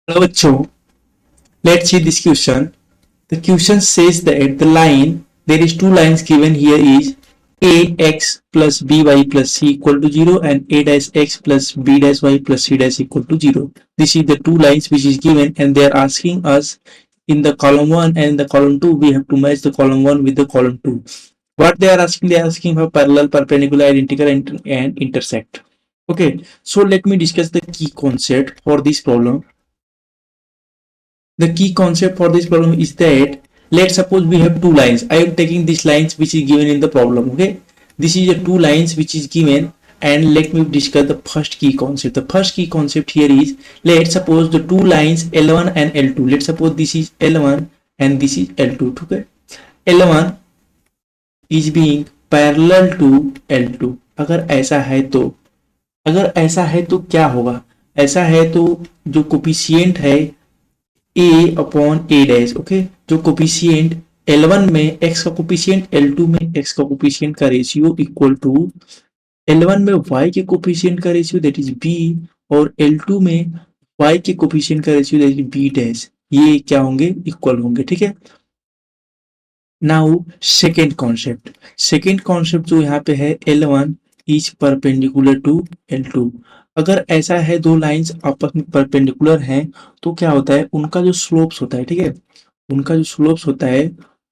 Hello, bachcho. Let's see this question. The question says that the line, there is two lines given here is ax plus by plus c equal to 0 and a dash x plus b dash y plus c dash equal to 0. This is the two lines which is given and they are asking us in the column 1 and in the column 2 we have to match the column 1 with the column 2. What they are asking for parallel, perpendicular, identical and intersect. Okay, so let me discuss the key concept for this problem. The key concept for this problem is that let's suppose we have two lines. I am taking these lines which is given in the problem. Okay, this is the two lines which is given, and let me discuss the first key concept. The first key concept here is, let's suppose the two lines L1 and L2. Let's suppose this is L1 and this is L2. Okay, L1 is being parallel to L2. अगर ऐसा है तो क्या होगा? ऐसा है तो जो कोफिशिएंट है a upon a dash, okay, जो कोफिशिएंट L1 में x का कोफिशिएंट, L2 में x का कोफिशिएंट का रेशियो इक्वल टू L1 में y के कोफिशिएंट का रेशियो दैट इज b और L2 में y के कोफिशिएंट का ratio that is b dash, ये क्या होंगे? इक्वल होंगे. ठीक है. नाउ सेकेंड कॉन्सेप्ट जो यहाँ पे है, L1 is perpendicular to L2. अगर ऐसा है दो लाइंस आपस में परपेंडिकुलर हैं तो क्या होता है, उनका जो स्लोप्स होता है, ठीक है, उनका जो स्लोप्स होता है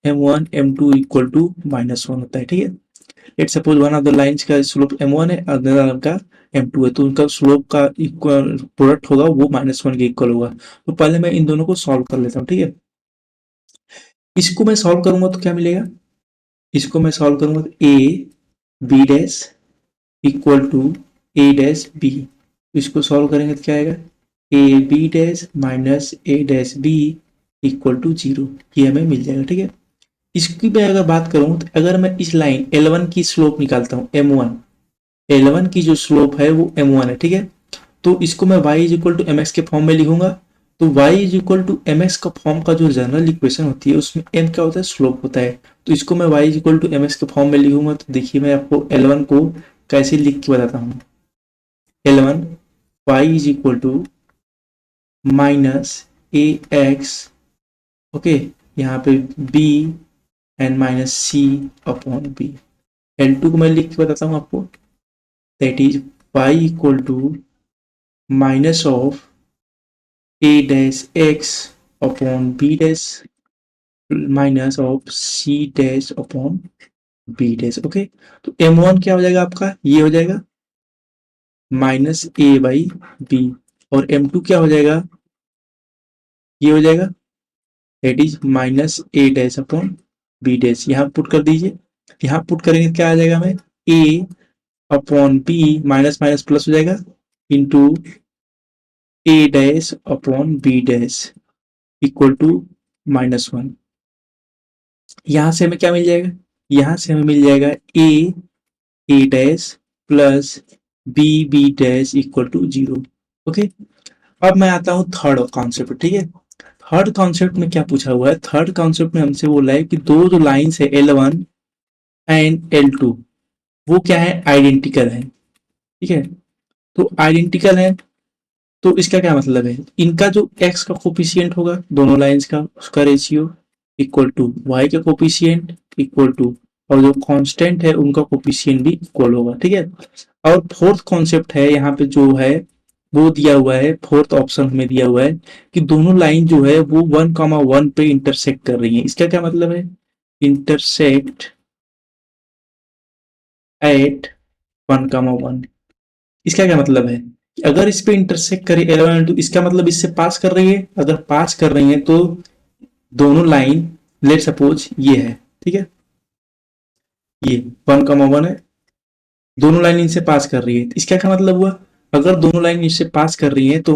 m1 m2 इक्वल टू -1 होता है. ठीक है. Let's suppose one of the lines का स्लोप m1 है, अदर का m2 है, तो उनका स्लोप का इक्वल प्रोडक्ट होगा वो -1 के इक्वल होगा. तो पहले मैं इन दोनों को सॉल्व कर लेता हूँ. ठीक है. इसको मैं सॉल्व करूंगा तो क्या मिलेगा? इसको मैं सॉल्व करूंगा तो a b dash equal to a dash b. इसको सॉल्व करेंगे तो क्या आएगा? A B dash minus a dash b equal to 0. ये हमें मिल जाएगा. ठीक है. इसकी मैं अगर बात करूं तो अगर मैं इस लाइन L1 की स्लोप निकालता हूं m1, L1 की जो स्लोप है वो m1 है. ठीक है. तो इसको मैं y is equal to mx के फॉर्म में लिखूंगा. तो y is equal to mx का फॉर्म का जो जनरल इक्वेशन होती है उसमें m क्या होता है? स्लोप होता है. तो इसको मैं y is equal to mx के फॉर्म में लिखूंगा. तो देखिए मैं आपको L1 को कैसे लिख के बताता हूँ. L1 y is equal to minus a x, okay, यहाँ पे b and minus c upon b. L2 को मैं लिख के बताता हूँ आपको, that is y equal to minus of a dash x upon b dash minus of c dash upon b dash. Okay. तो m1 क्या हो जाएगा आपका? ये हो जाएगा माइनस ए बाई बी और m2 क्या हो जाएगा? ये हो जाएगा that is minus a dash upon b dash. यहाँ पुट कर दीजिए. यहाँ पुट करेंगे क्या आ जाएगा? हमें a upon b minus minus plus हो जाएगा into a dash upon b dash equal to -1. यहाँ से हमें क्या मिल जाएगा? यहाँ से हमें मिल जाएगा A dash plus B dash equal to 0. Okay. अब मैं आता हूँ थर्ड कॉन्सेप्ट. ठीक है. थर्ड कॉन्सेप्ट में क्या पूछा हुआ है? थर्ड कॉन्सेप्ट में हमसे बोला है कि दो जो लाइंस है L1 एंड L2 वो क्या है? आइडेंटिकल है. ठीक है. तो आइडेंटिकल है तो इसका क्या मतलब है? इनका जो x का कोफिशिएंट होगा दोनों लाइंस का, उसका रेशियो इक्वल टू y का कोफिशिएंट इक्वल टू, और जो कांस्टेंट है उनका कोफिशिएंट भी इक्वल होगा. ठीक है. और फोर्थ कॉन्सेप्ट है यहाँ पे जो है वो दिया हुआ है, फोर्थ ऑप्शन में दिया हुआ है कि दोनों लाइन जो है वो 1,1 पे इंटरसेक्ट कर रही है. इसका क्या मतलब है? Intersect at 1,1. इसका क्या मतलब है? अगर इस पे इंटरसेक्ट करे L1 तो इसका मतलब इससे पास कर रही है. अगर पास कर रही है तो दोनों लाइन लेट सपोज ये है. ठीक है. ये 1,1 है, दोनों लाइन इनसे पास कर रही है. इसका क्या मतलब हुआ? अगर दोनों लाइन इससे पास कर रही है तो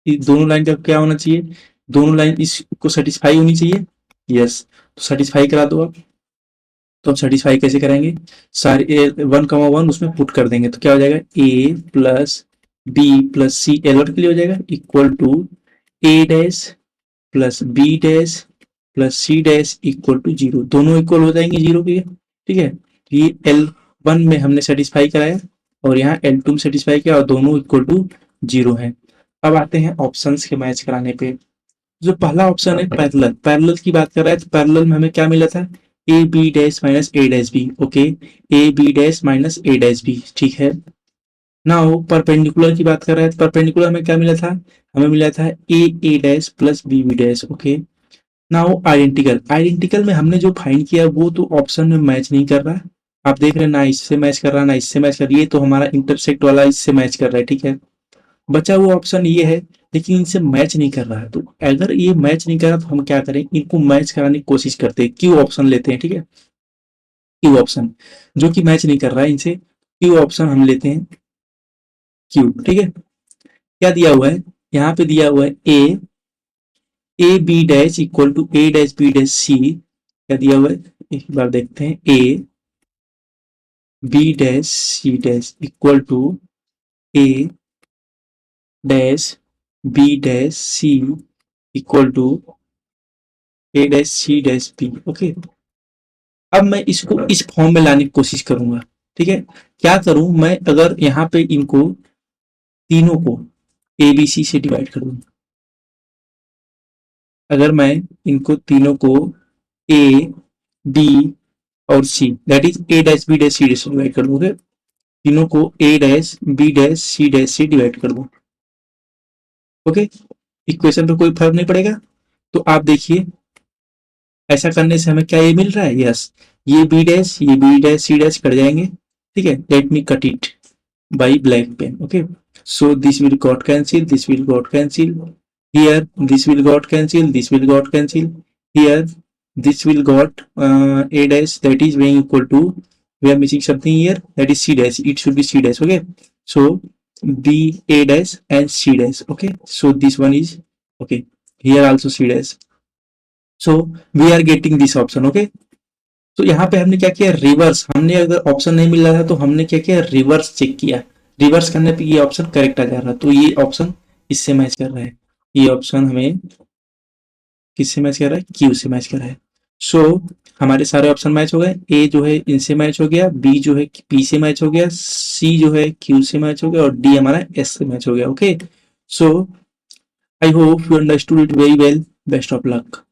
दोनों लाइन का क्या होना चाहिए? दोनों लाइन इसको सेटिस्फाई होनी चाहिए. यस. तो सेटिस्फाई करा दो आप. तो हम सेटिस्फाई कैसे करेंगे? सारे 1,1 उसमें पुट कर देंगे तो क्या हो जाएगा? A plus b plus c L1 के लिए हो जाएगा equal to A dash plus B dash plus c dash equal to 0. दोनों इक्वल हो जाएंगे 0 के. ठीक है. ये L1 में हमने सेटिस्फाई कराया और यहाँ L2 में सेटिस्फाई किया और दोनों इक्वल टू 0 है. अब आते हैं ऑप्शंस के मैच कराने पे। जो पहला ऑप्शन है पैरेलल, पैरेलल की बात कर रहा है तो पैरेलल में हमें क्या मिला था, a B dash minus a dash B. Okay, a B dash minus a dash b, ठीक है। नाउ परपेंडिकुलर की बात कर रहे हैं तो परपेंडिकुलर में क्या मिला था, हमें मिला था A dash plus B B dash. Okay, now identical, identical में हमने जो फाइंड किया वो तो ऑप्शन में मैच नहीं कर रहा। आप देख रहे हैं ना इससे मैच कर रहा है ना इससे मैच कर रही है, तो हमारा इंटरसेक्ट वाला इससे मैच कर रहा है, ठीक है। बचा हुआ ऑप्शन ये है, लेकिन इनसे मैच नहीं कर रहा है। तो अगर ये मैच नहीं कर रहा तो हम क्या करें, इनको मैच कराने की कोशिश करते हैं, क्यू ऑप्शन लेते हैं, ठीक है। क्यू ऑप्शन जो कि मैच नहीं कर रहा है इनसे, क्यू ऑप्शन हम लेते हैं, क्यू, ठीक है। क्या दिया हुआ है, यहाँ पे दिया हुआ है A B dash equal to A dash B dash C. क्या दिया हुआ है, एक बार देखते हैं, A B dash C dash equal to A dash B dash C equal to A dash C dash B. Okay, अब मैं इसको इस फॉर्म में लाने की कोशिश करूंगा, ठीक है। क्या करूं मैं, अगर यहाँ पे इनको तीनों को ए बी सी से डिवाइड कर दूं, अगर मैं इनको तीनों को ए बी और c that is a dash B dash C dash से डिवाइड कर दूंगे, तीनों को ए डैश बी डैश से डिवाइड कर दूं। ओके, इक्वेशन पे कोई फर्क नहीं पड़ेगा। तो आप देखिए ऐसा करने से हमें क्या ये मिल रहा है, यस, ये बी डैश सी डैश कट जाएंगे, ठीक है। Let me cut it by black pen. Okay, so this will got cancel, this will got cancel here, this will got cancel, this will got cancel here, this will got a dash that is being equal to, we are missing something here, that is c dash, it should be c dash. Okay, so b a dash and c dash. Okay, so this one is okay, here also c dash, so we are getting this option. Okay, तो यहाँ पे हमने क्या किया, reverse, हमने अगर option नहीं मिल रहा था तो हमने क्या किया, रिवर्स चेक किया, रिवर्स करने पे ये ऑप्शन करेक्ट आ जा रहा है, तो ये ऑप्शन इससे मैच कर रहा है, ये ऑप्शन हमें किससे मैच कर रहा है, क्यू से मैच कर रहा है। सो हमारे सारे ऑप्शन मैच हो गए, ए जो है इनसे मैच हो गया, बी जो है पी से मैच हो गया, सी जो है क्यू से मैच हो गया और डी हमारा एस से मैच हो गया। Okay, so I hope you understood it very well, best of luck.